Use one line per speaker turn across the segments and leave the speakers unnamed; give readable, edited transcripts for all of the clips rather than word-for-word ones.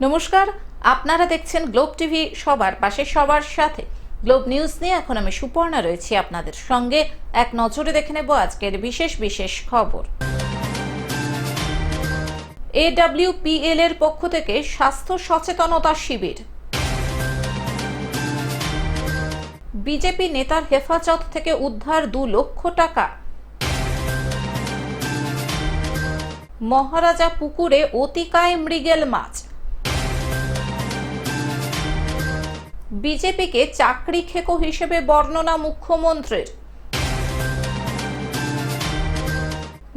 নমস্কার, আপনারা দেখছেন গ্লোব টিভি, সবার পাশে সবার সাথে। গ্লোব নিউজ নিয়ে এখন আমি সুপর্ণা রয়েছি আপনাদের সঙ্গে। এক নজরে দেখে নেব আজকের বিশেষ খবর। AWPL এর পক্ষ থেকে স্বাস্থ্য সচেতনতা শিবির। বিজেপি নেতার হেফাজত থেকে উদ্ধার 2 লক্ষ টাকা। মহারাজা পুকুরে অতিকায় মৃগেল মাছ। বিজেপিকে চাকরি খেকো হিসেবে বর্ণনা মুখ্যমন্ত্রীর।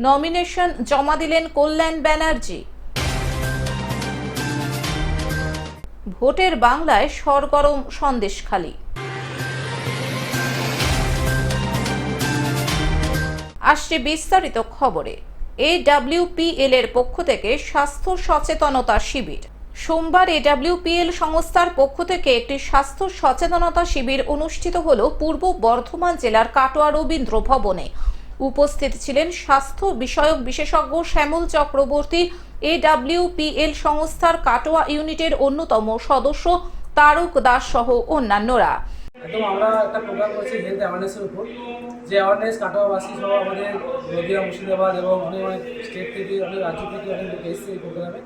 নমিনেশন জমা দিলেন কল্যাণ ব্যানার্জি। ভোটের বাংলায় সরগরম সন্দেশখালী। আসছে বিস্তারিত খবরে। AWPL এর পক্ষ থেকে স্বাস্থ্য সচেতনতা শিবির। সোমবার AWPL সংস্থার পক্ষ থেকে একটি স্বাস্থ্য সচেতনতা শিবির অনুষ্ঠিত হলো পূর্ব বর্ধমান জেলার কাটোয়া রবীন্দ্র ভবনে। উপস্থিত ছিলেন স্বাস্থ্য বিষয়ক বিশেষজ্ঞ শ্যামল চক্রবর্তী, AWPL সংস্থার কাটোয়া ইউনিটের অন্যতম সদস্য তারক দাস সহ অন্যান্যরা।
একদম আমরা একটা প্রোগ্রাম করছি হেলথ অ্যাওয়ারনেসের উপর, যে অ্যাওয়ারনেস কাটোয়াবাসী সহ আমাদের নদিয়া, মুর্শিদাবাদ এবং অনেক স্টেট থেকে, অনেক রাজ্য থেকে অনেক লোক এসছে এই প্রোগ্রামে।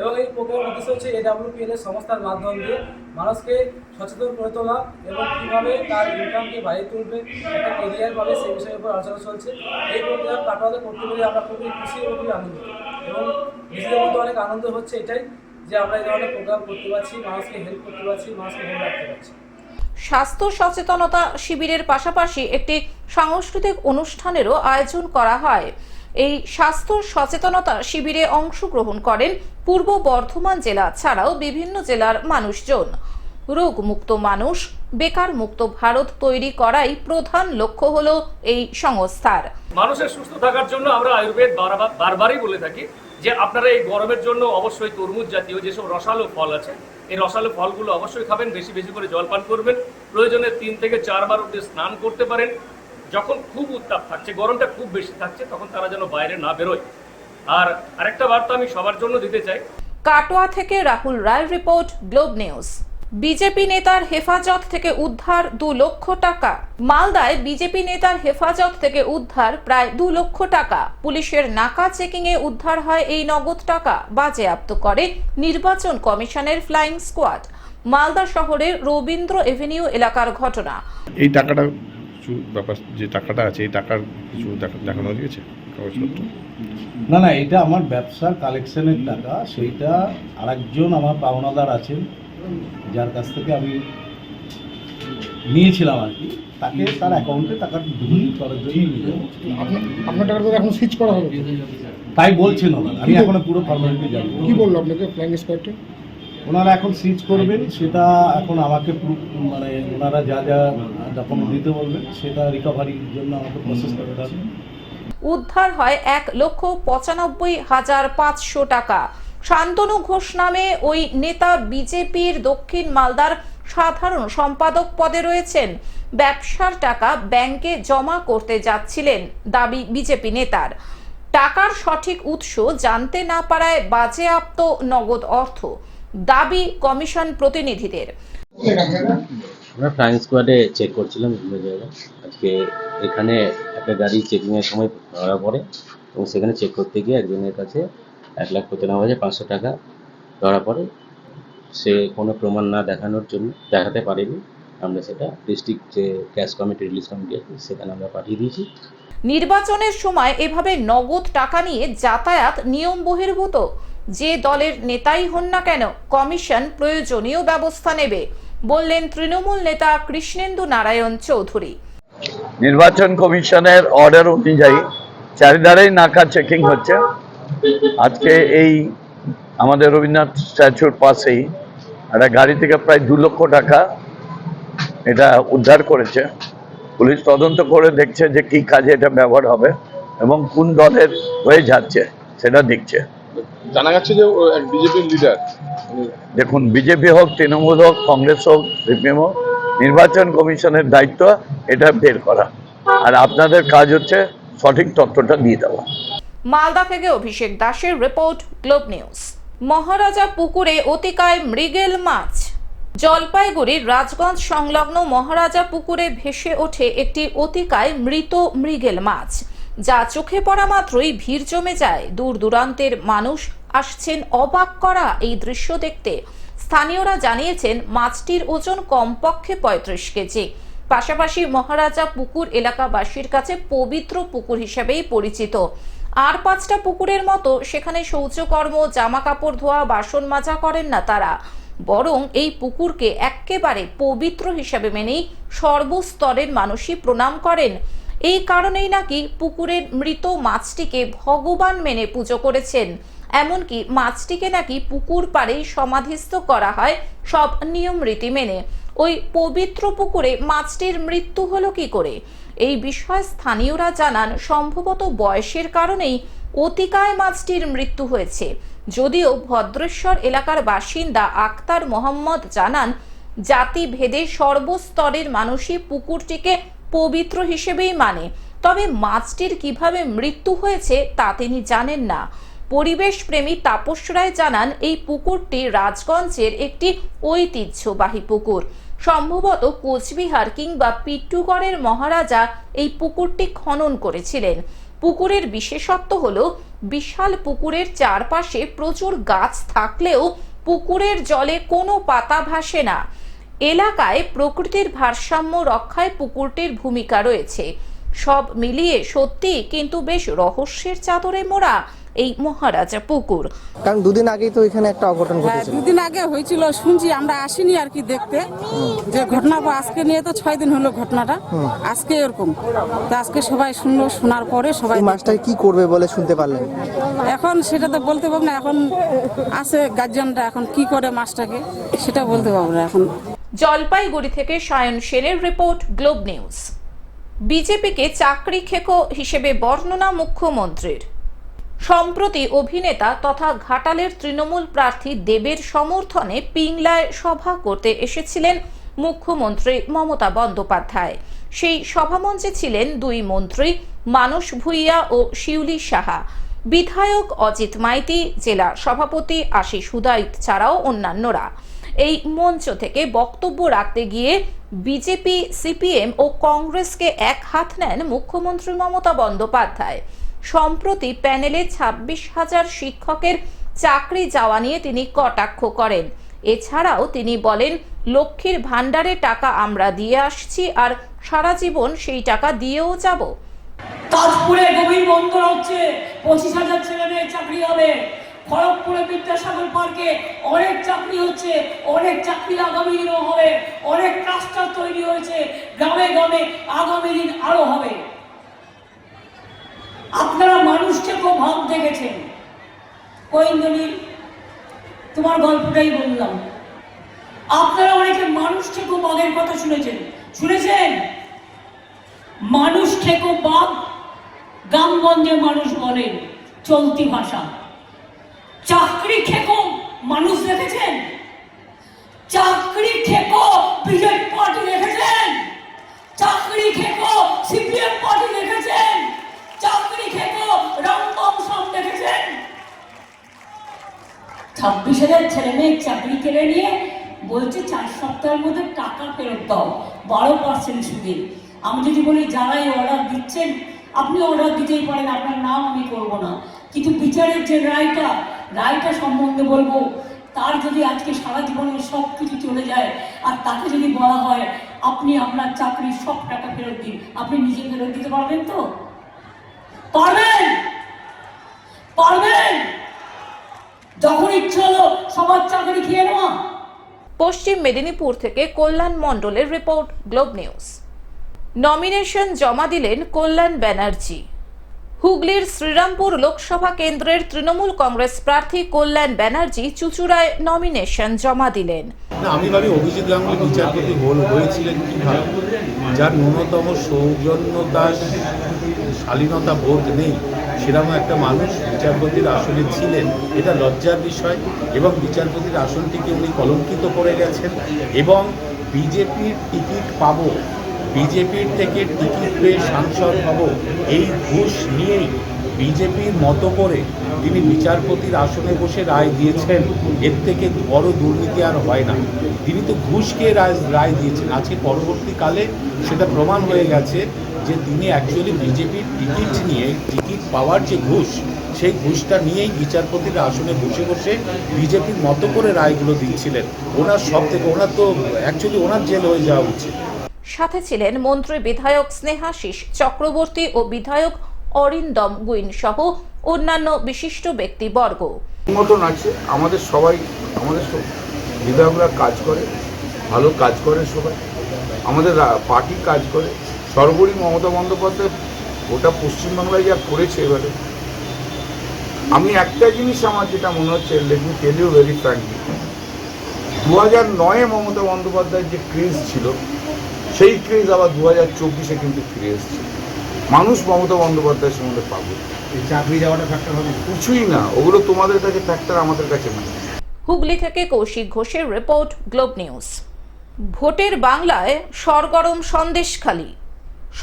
এবং এই প্রোগ্রামের উদ্দেশ্য হচ্ছে AWPL এর সংস্থার মাধ্যম দিয়ে মানুষকে সচেতন করে তোলা এবং কীভাবে তার ইনকামকে বাড়িয়ে তুলবে, একটা কেরিয়ার পাবে, সেই বিষয়ের উপর আলোচনা চলছে। এই প্রোগ্রাম কাটোয়াতে করতে পেরে আমরা খুবই খুশি এবং খুবই আনন্দিত, এবং নিজেদের মধ্যে অনেক আনন্দ হচ্ছে এটাই যে আমরা এই ধরনের প্রোগ্রাম করতে পারছি, মানুষকে হেল্প করতে পারছি, মানুষকে মনে রাখতে পারছি।
স্বাস্থ্য সচেতনতা শিবিরের পাশাপাশি একটি সাংস্কৃতিক অনুষ্ঠানেরও আয়োজন করা হয়। এই স্বাস্থ্য সচেতনতা শিবিরে অংশগ্রহণ করেন পূর্ব বর্ধমান জেলা ছাড়াও বিভিন্ন জেলার মানুষজন। রোগমুক্ত মানুষ, বেকার মুক্ত ভারত তৈরি করাই প্রধান লক্ষ্য হলো এই সংস্থার।
মানুষের সুস্থ থাকার জন্য আমরা আয়ুর্বেদ বারবারই বলে থাকি যে আপনারা এই গরমের জন্য অবশ্যই তরমুজ জাতীয় যেসব রসালো ফল আছে, এই রসালো ফলগুলো অবশ্যই খাবেন, বেশি বেশি করে জল পান করবেন, প্রয়োজনে 3 থেকে 4 বার অবধি স্নান করতে পারেন। যখন খুব উত্তাপ থাকছে, গরমটা খুব বেশি থাকছে, তখন তারা যেন বাইরে না বেরোয়। আর আরেকটা বার্তা আমি সবার জন্য দিতে চাই।
কাটোয়া থেকে রাহুল রায় রিপোর্ট, গ্লোব নিউজ। বিজেপি নেতার হেফাজত থেকে উদ্ধার 2 লক্ষ টাকা। মালদায় বিজেপি নেতার হেফাজত থেকে উদ্ধার প্রায় 2 লক্ষ টাকা। পুলিশের নাকা চেকিং এ উদ্ধার হয় এই নগদ টাকা, বাজেয়াপ্ত করে নির্বাচন কমিশনের ফ্লাইং স্কোয়াড। মালদা শহরের রবীন্দ্র এভিনিউ এলাকার ঘটনা।
এই টাকাটা কিছু ব্যাপার, যে টাকাটা আছে এই টাকার কিছু দেখানো দিয়েছে কাগজপত্র?
না, এটা আমার ব্যবসার কালেকশনের টাকা। সেইটা আরেকজন আমার পাওনাদার আছেন, যার কাছ থেকে আমি নিয়েছিলাম আর কি, তাকে তার অ্যাকাউন্টে টাকা ঢুকিয়ে করার জন্য নিয়ে যাবো।
আপনার টাকাটা এখন সুইচ করা হবে
তাই বলছেন ওনারা, আমি এখনো পুরো ফর্মালিটি জানি।
কি বললো আপনাকে ফ্লাইং স্কোয়াডে?
ওনারা এখন সুইচ করবেন, সেটা এখন আমাকে মানে ওনারা যা যা ডকুমেন্ট দিতে বলবেন সেটা রিকভারির জন্য আমাকে প্রসেস করতে হবে।
উদ্ধার হয় 1,95,500 টাকা। শান্তনু ঘোষ নামে ওই নেতা বিজেপির দক্ষিণ মালদার সাধারণ সম্পাদক পদে রয়েছেন। ব্যবসার টাকা ব্যাংকে জমা করতে যাচ্ছিলেন, দাবি বিজেপি নেতার। টাকার সঠিক উৎস জানতে না পারায় বাজেয়াপ্ত নগদ অর্থ, দাবি কমিশন প্রতিনিধিদের।
আমরা ফ্লাইং স্কোয়াডে চেক করছিলাম বিভিন্ন জায়গায়। আজকে এখানে একটা গাড়ি চেকিংয়ের সময় ধরা পড়ে এবং সেখানে চেক করতে গিয়ে একজনের কাছে 1,95,500 টাকা ধরা পড়ে। সে কোনো প্রমাণ না দেখাতে পারেনি। আমরা সেটা ডিস্ট্রিক্ট যে ক্যাশ কমিটি, রিলিজ কমিটি আছে সেখানে আমরা পাঠিয়ে দিয়েছি।
নির্বাচনের সময় এভাবে নগদ টাকা নিয়ে যাতায়াত নিয়ম বহির্ভূত। যে দলের নেতাই হন না কেন, কমিশন প্রয়োজনীয় ব্যবস্থা নেবে, বললেন তৃণমূল নেতা কৃষ্ণেন্দু নারায়ণ চৌধুরী।
নির্বাচন কমিশনের অর্ডার অনুযায়ী চারিধারেই নাকা চেকিং হচ্ছে। আজকে এই আমাদের রবীন্দ্রনাথ স্ট্যাচুর পাশেই একটা গাড়ি থেকে প্রায় 2 লক্ষ টাকা এটা উদ্ধার করেছে। পুলিশ তদন্ত করে দেখছে যে কি কাজে এটা ব্যবহার হবে এবং কোন দলের হয়ে যাচ্ছে সেটা দেখছে।
জানা যাচ্ছে যে এক বিজেপির লিডার।
দেখুন, বিজেপি হোক, তৃণমূল হোক, কংগ্রেস হোক, সিপিএম হোক, নির্বাচন কমিশনের দায়িত্ব এটা বের করা, আর আপনাদের কাজ হচ্ছে সঠিক তথ্যটা দিয়ে দেওয়া।
মালদা থেকে অভিষেক দাসের রিপোর্ট, গ্লোব নিউজ। মহারাজা পুকুরে অতিকায় মৃগেল মাছ। জলপাইগুড়ির রাজগঞ্জ সংলগ্ন মহারাজা পুকুরে ভেসে ওঠে একটি অতিকায় মৃত মৃগেল মাছ, যা চোখে পড়া মাত্রই ভিড় জমে যায়। দূর দূরান্তের মানুষ আসছেন অবাক করা এই দৃশ্য দেখতে। স্থানীয়রা জানিয়েছেন মাছটির ওজন কমপক্ষে 35 কেজি। পাশাপাশি মহারাজা পুকুর এলাকাবাসীর কাছে পবিত্র পুকুর হিসেবেই পরিচিত। আর 5টা পুকুরের মতো সেখানে শৌচকর্ম, জামা কাপড় ধোয়া, বাসন মাজা করেন না তারা, বরং এই পুকুরকে একেবারে পবিত্র হিসেবে মেনেই সর্বস্তরের মানুষই প্রণাম করেন। এই কারণেই নাকি পুকুরের মৃত মাছটিকে ভগবান মেনে পুজো করেছেন। এমনকি মাছটিকে নাকি পুকুর পাড়েই সমাধিস্থ করা হয় সব নিয়ম রীতি মেনে। ওই পবিত্র পুকুরে মাছটির মৃত্যু হলো কি করে? এই বিষয়ে স্থানীয়রা জানান, সম্ভবত বয়সের কারণেই অতিকায় মাছটির মৃত্যু হয়েছে। যদিও ভদ্রেশ্বর এলাকার বাসিন্দা আক্তার মোহাম্মদ জানান, জাতি ভেদে সর্বস্তরের মানুষই পুকুরটিকে পবিত্র হিসেবেই মানে, তবে মাছটির কিভাবে মৃত্যু হয়েছে তা তিনি জানেন না। পরিবেশ প্রেমী তাপস রায় জানান, এই পুকুরটি রাজগঞ্জের একটি ঐতিহ্যবাহী পুকুর। সম্ভবত কোচবিহার কিংবা পিট্টুগড়ের মহারাজা এই পুকুরটি খনন করেছিলেন। পুকুরের বিশেষত্ব হলো বিশাল পুকুরের চারপাশে প্রচুর গাছ থাকলেও পুকুরের জলে কোনো পাতা ভাসে না। এলাকায় প্রকৃতির ভারসাম্য রক্ষায় পুকুরটির ভূমিকা রয়েছে। সব মিলিয়ে সত্যি কিন্তু বেশ রহস্যের চাদরে মোড়া এই মহারাজা পুকুর।
কারণ দুদিন আগেই তো এখানে একটা অঘটন ঘটেছে।
দুদিন আগে হয়েছিল শুনছি, আমরা আসিনি আর কি দেখতে যে ঘটনা। আজকে নিয়ে তো 6 দিন হলো ঘটনাটা, আজকে এরকম। তো আজকে সবাই শুনলো, শোনার পরে সবাই
মাছটাকে কি করবে বলে শুনতে পারলেন?
এখন সেটা তো বলতে পারবো না, এখন আছে গার্জিয়ানরা এখন কি করে মাছটাকে সেটা বলতে পারবো না এখন।
জলপাইগুড়ি থেকে সায়ন সেনের রিপোর্ট, গ্লোব নিউজ। বিজেপিকে চাকরি খেকো হিসেবে বর্ণনা মুখ্যমন্ত্রীর। সম্প্রতি অভিনেতা তথা ঘাটালের তৃণমূল প্রার্থী দেবের সমর্থনে পিংলায় সভা করতে এসেছিলেন মুখ্যমন্ত্রী মমতা বন্দ্যোপাধ্যায়। সেই সভামঞ্চে ছিলেন 2 মন্ত্রী মানস ভূঁইয়া ও শিউলি সাহা, বিধায়ক অজিত মাইতি, জেলা সভাপতি আশিস হুদাইত ছাড়াও অন্যান্যরা। এই মঞ্চ থেকে বক্তব্য রাখতে গিয়ে বিজেপি, সিপিএম ও কংগ্রেসকে এক হাত নেন মুখ্যমন্ত্রী মমতা বন্দ্যোপাধ্যায়। সম্প্রতি প্যানেলে 26,000 শিক্ষকের চাকরি যাওয়া নিয়ে তিনি কটাক্ষ করেন। এছাড়াও তিনি বলেন, লক্ষ্মীর ভাণ্ডারে টাকা আমরা দিয়ে আসছি আর সারা জীবন সেই টাকা দিয়েও যাব।
তাজপুরে গভীর বন্দর হচ্ছে, 25,000 ছেলে মেয়ের চাকরি হবে। খড়গপুরে বিদ্যাসাগর পার্কে অনেক চাকরি হচ্ছে, অনেক চাকরি আগামী দিনও হবে। অনেক ক্লাস্টার তৈরি হয়েছে, গ্রামে গ্রামে আগামী দিন আরো হবে। আপনারা মানুষকে খুব ভাব দেখেছেন। কইন্দনি তোমার গল্পটাই বললাম। আপনারা অনেকে মানুষ থেকে বাঘের কথা শুনেছেন। মানুষ থেকে বাঘ গ্রামগঞ্জে মানুষ বলেন, চলতি ভাষা। চাকরি খেকো মানুষ দেখেছেন? চাকরি খেকো বিজেপি পার্টি দেখেছেন? চাকরি খেকো সিপিএম পার্টি দেখেছেন? চাকরি খেকো রামবাম সাম দেখেছেন? 26,000 ছেলে মেয়ের চাকরি কেড়ে নিয়ে বলছে 4 সপ্তাহের মধ্যে টাকা ফেরত দাও, 12% সুদে। আমি যদি বলি যারাই অর্ডার দিচ্ছেন, আপনি অর্ডার দিতেই পারেন, আপনার নাম আমি করব না, কিন্তু বিচারের যে রায়টা সম্বন্ধে বলবো। তার যদি আজকে সারা জীবনের সব কিছু চলে যায় আর তাকে যদি বলা হয় আপনি আপনার চাকরির সব টাকা ফেরত দিন, আপনি নিজে ফেরত দিতে পারবেন তো? পারবেন? যখন ইচ্ছা হলো সবার চাকরি খেয়ে নেওয়া।
পশ্চিম মেদিনীপুর থেকে কল্যাণ মণ্ডলের রিপোর্ট, গ্লোব নিউজ। নমিনেশন জমা দিলেন কল্যাণ ব্যানার্জি। হুগলির শ্রীরামপুর লোকসভা কেন্দ্রের তৃণমূল কংগ্রেস প্রার্থী কল্যাণ ব্যানার্জি চুঁচুড়ায় নমিনেশন জমা দিলেন।
আমি ভাবি অভিজিৎ গাঙ্গুলি বিচারপতি হয়েছিলেন কিভাবে, যার ন্যূনতম সৌজন্যতা, শালীনতা বোধ নেই, সেরকম একটা মানুষ বিচারপতির আসনে ছিলেন। এটা লজ্জার বিষয় এবং বিচারপতির আসনটিকে উনি কলঙ্কিত করে গেছেন। এবং বিজেপির টিকিট পাবো, বিজেপির থেকে টিকিট পেয়ে সাংসদ হব, এই ঘুষ নিয়েই বিজেপির মতো করে তিনি বিচারপতির আসনে বসে রায় দিয়েছেন, এর থেকে বড় দুর্নীতি আর হয় না। তিনি তো ঘুষ খেয়ে রায় দিয়েছেন। আজকে পরবর্তীকালে সেটা প্রমাণ হয়ে গেছে যে তিনি অ্যাকচুয়ালি বিজেপির টিকিট পাওয়ার যে ঘুষ, সেই ঘুষটা নিয়েই বিচারপতির আসনে বসে বসে বিজেপির মতো করে রায়গুলো দিচ্ছিলেন। ওনার তো অ্যাকচুয়ালি ওনার জেল হয়ে যাওয়া উচিত।
সাথে ছিলেন মন্ত্রী বিধায়ক স্নেহাশিস চক্রবর্তী ও বিধায়ক অরিন্দম গুইন সহ অন্যান্য বিশিষ্ট ব্যক্তিবর্গ।
সংগঠন আছে আমাদের, সবাই আমাদের বিধায়করা কাজ করে, ভালো কাজ করে, সবাই আমাদের পার্টি কাজ করে। সর্বোপরি মমতা বন্দ্যোপাধ্যায় গোটা পশ্চিমবাংলায় যা করেছে, এবারে আমি একটা জিনিস আমার যেটা মনে হচ্ছে, let me tell you very frankly, 2009-এ মমতা বন্দ্যোপাধ্যায়ের যে ক্রেজ ছিল, সেই ক্রেজ আবার 2024-এ কিন্তু ফিরে এসেছে। মানুষ মমতা বন্দ্যোপাধ্যায়ের সম্বন্ধে পাবে।
এই চাকরি যাওয়াটা ফ্যাক্টর হবে?
কিছুই না, ওগুলো তোমাদের কাছে ফ্যাক্টর, আমাদের কাছে না।
হুগলি থেকে কৌশিক ঘোষের রিপোর্ট, গ্লোব নিউজ। ভোটের বাংলায় সরগরম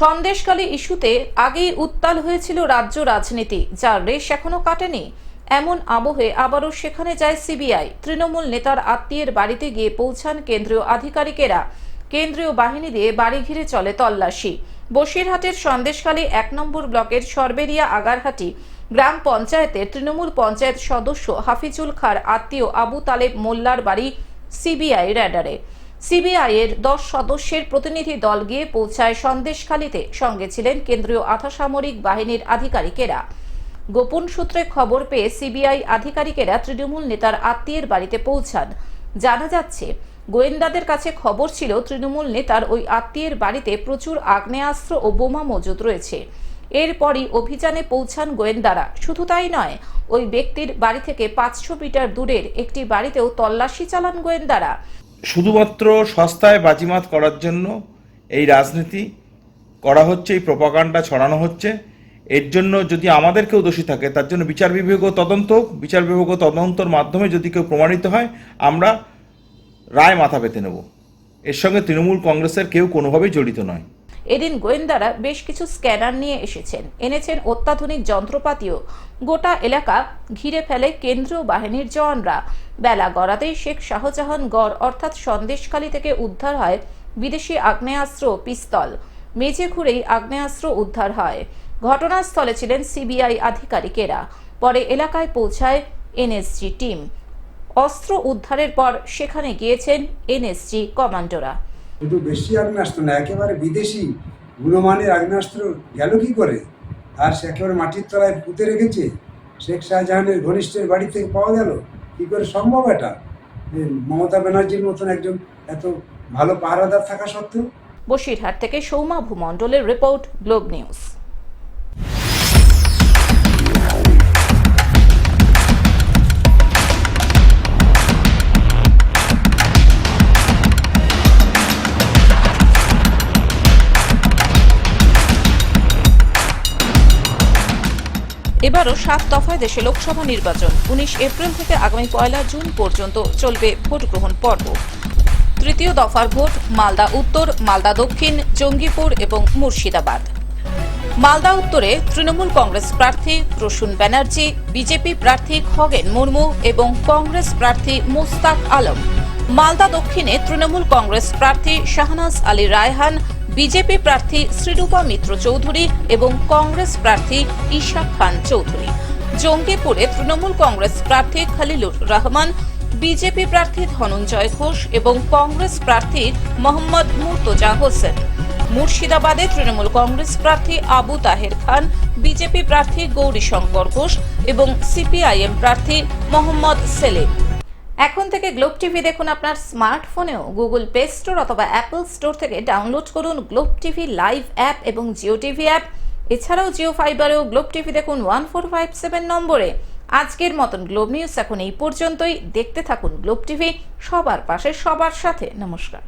সন্দেশখালী ইস্যুতে আগেই উত্তাল হয়েছিল রাজ্য রাজনীতি, যার রেশ এখনো কাটেনি। এমন আবহে আবারও সেখানে যায় সিবিআই। তৃণমূল নেতার আত্মীয়ের বাড়িতে গিয়ে পৌঁছান কেন্দ্রীয় আধিকারিকেরা। কেন্দ্রীয় বাহিনী দিয়ে বাড়ি ঘিরে চলে তল্লাশি। বসিরহাটের সন্দেশখালী 1 নম্বর ব্লকের সরবেরিয়া আগারহাটি গ্রাম পঞ্চায়েতের তৃণমূল পঞ্চায়েত সদস্য হাফিজুল খাঁর আত্মীয় আবু তালেব মোল্লার বাড়ি সিবিআই র্যাডারে। সিবিআই এর 10 সদস্যের প্রতিনিধি দল গিয়ে পৌঁছায় সন্দেশখালীতে। সঙ্গে ছিলেন কেন্দ্রীয় আধাসামরিক বাহিনীর আধিকারিকেরা। গোপন সূত্রে খবর পেয়ে সিবিআই আধিকারিকেরা তৃণমূল নেতার আত্মীয়ের বাড়িতে পৌঁছান। জানা যাচ্ছে, গোয়েন্দাদের কাছে খবর ছিল তৃণমূল নেতার ওই আত্মীয়ের বাড়িতে প্রচুর আগ্নেয়াস্ত্র ও বোমা মজুদ রয়েছে। এরপরই অভিযানে পৌঁছান গোয়েন্দারা। শুধু তাই নয়, ওই ব্যক্তির বাড়ি থেকে 500 মিটার দূরের একটি বাড়িতেও তল্লাশি চালান গোয়েন্দারা।
শুধুমাত্র সস্তায় বাজিমাত করার জন্য এই রাজনীতি করা হচ্ছে, এই প্রপাগান্ডা ছড়ানো হচ্ছে। এর জন্য যদি আমাদের কেউ দোষী থাকে, তার জন্য বিচার বিভাগীয় তদন্তর মাধ্যমে যদি কেউ প্রমাণিত হয়, আমরা রায় মাথা পেতে নেব। এর সঙ্গে তৃণমূল কংগ্রেসের কেউ কোনোভাবেই জড়িত নয়।
এদিন গোয়েন্দারা বেশ কিছু স্ক্যানার নিয়ে এনেছেন অত্যাধুনিক যন্ত্রপাতিও। গোটা এলাকা ঘিরে ফেলে কেন্দ্রীয় বাহিনীর জওয়ানরা। বেলা গড়াতেই শেখ শাহজাহান গড় অর্থাৎ সন্দেশখালী থেকে উদ্ধার হয় বিদেশি আগ্নেয়াস্ত্র, পিস্তল। মেঝে ঘুরেই আগ্নেয়াস্ত্র উদ্ধার হয়। ঘটনাস্থলে ছিলেন সিবিআই আধিকারিকেরা। পরে এলাকায় পৌঁছায় এনএসজি টিম। অস্ত্র উদ্ধারের পর সেখানে গিয়েছেন এনএসজি কমান্ডোরা।
শুধু বেশি আগ্নেয়াস্ত্র না, একেবারে বিদেশি গুণমানের আগ্নেয়াস্ত্র গেল কি করে? আর সে একেবারে মাটির তলায় পুঁতে রেখেছে। শেখ শাহজাহানের ঘনিষ্ঠের বাড়ি থেকে পাওয়া গেল কি করে সম্ভব এটা? মমতা ব্যানার্জির মতন একজন এত ভালো পাহারাদার থাকা সত্ত্বেও।
বসিরহাট থেকে সৌমা ভূমণ্ডলের রিপোর্ট, গ্লোব নিউজ। এবারও 7 দফায় দেশে লোকসভা নির্বাচন। 19 এপ্রিল থেকে আগামী 1 জুন পর্যন্ত চলবে ভোট গ্রহণ পর্ব। তৃতীয় দফার ভোট মালদা উত্তর, মালদা দক্ষিণ, জঙ্গিপুর এবং মুর্শিদাবাদ। মালদা উত্তরে তৃণমূল কংগ্রেস প্রার্থী প্রসূন ব্যানার্জি, বিজেপি প্রার্থী খগেন মুর্মু এবং কংগ্রেস প্রার্থী মোস্তাক আলম। মালদা দক্ষিণে তৃণমূল কংগ্রেস প্রার্থী শাহনাজ আলী রায়হান, বিজেপি প্রার্থী শ্রীরূপা মিত্র চৌধুরী এবং কংগ্রেস প্রার্থী ঈশা খান চৌধুরী। জঙ্গিপুরে তৃণমূল কংগ্রেস প্রার্থী খলিলুর রহমান, বিজেপি প্রার্থী ধনঞ্জয় ঘোষ এবং কংগ্রেস প্রার্থী মোহাম্মদ মুর্তজা হোসেন। মুর্শিদাবাদে তৃণমূল কংগ্রেস প্রার্থী আবু তাহের খান, বিজেপি প্রার্থী গৌরীশঙ্কর ঘোষ এবং সিপিআইএম প্রার্থী মোহাম্মদ সেলিম। এখন থেকে গ্লোব টিভি দেখুন আপনার স্মার্টফোনেও। গুগল প্লে স্টোর অথবা অ্যাপল স্টোর থেকে ডাউনলোড করুন গ্লোব টিভি লাইভ অ্যাপ এবং জিও টিভি অ্যাপ। এছাড়াও জিও ফাইবারেও গ্লোব টিভি দেখুন 1457 নম্বরে। আজকের মতন গ্লোব নিউজ এখন এই পর্যন্তই। দেখতে থাকুন গ্লোব টিভি, সবার পাশে সবার সাথে। নমস্কার।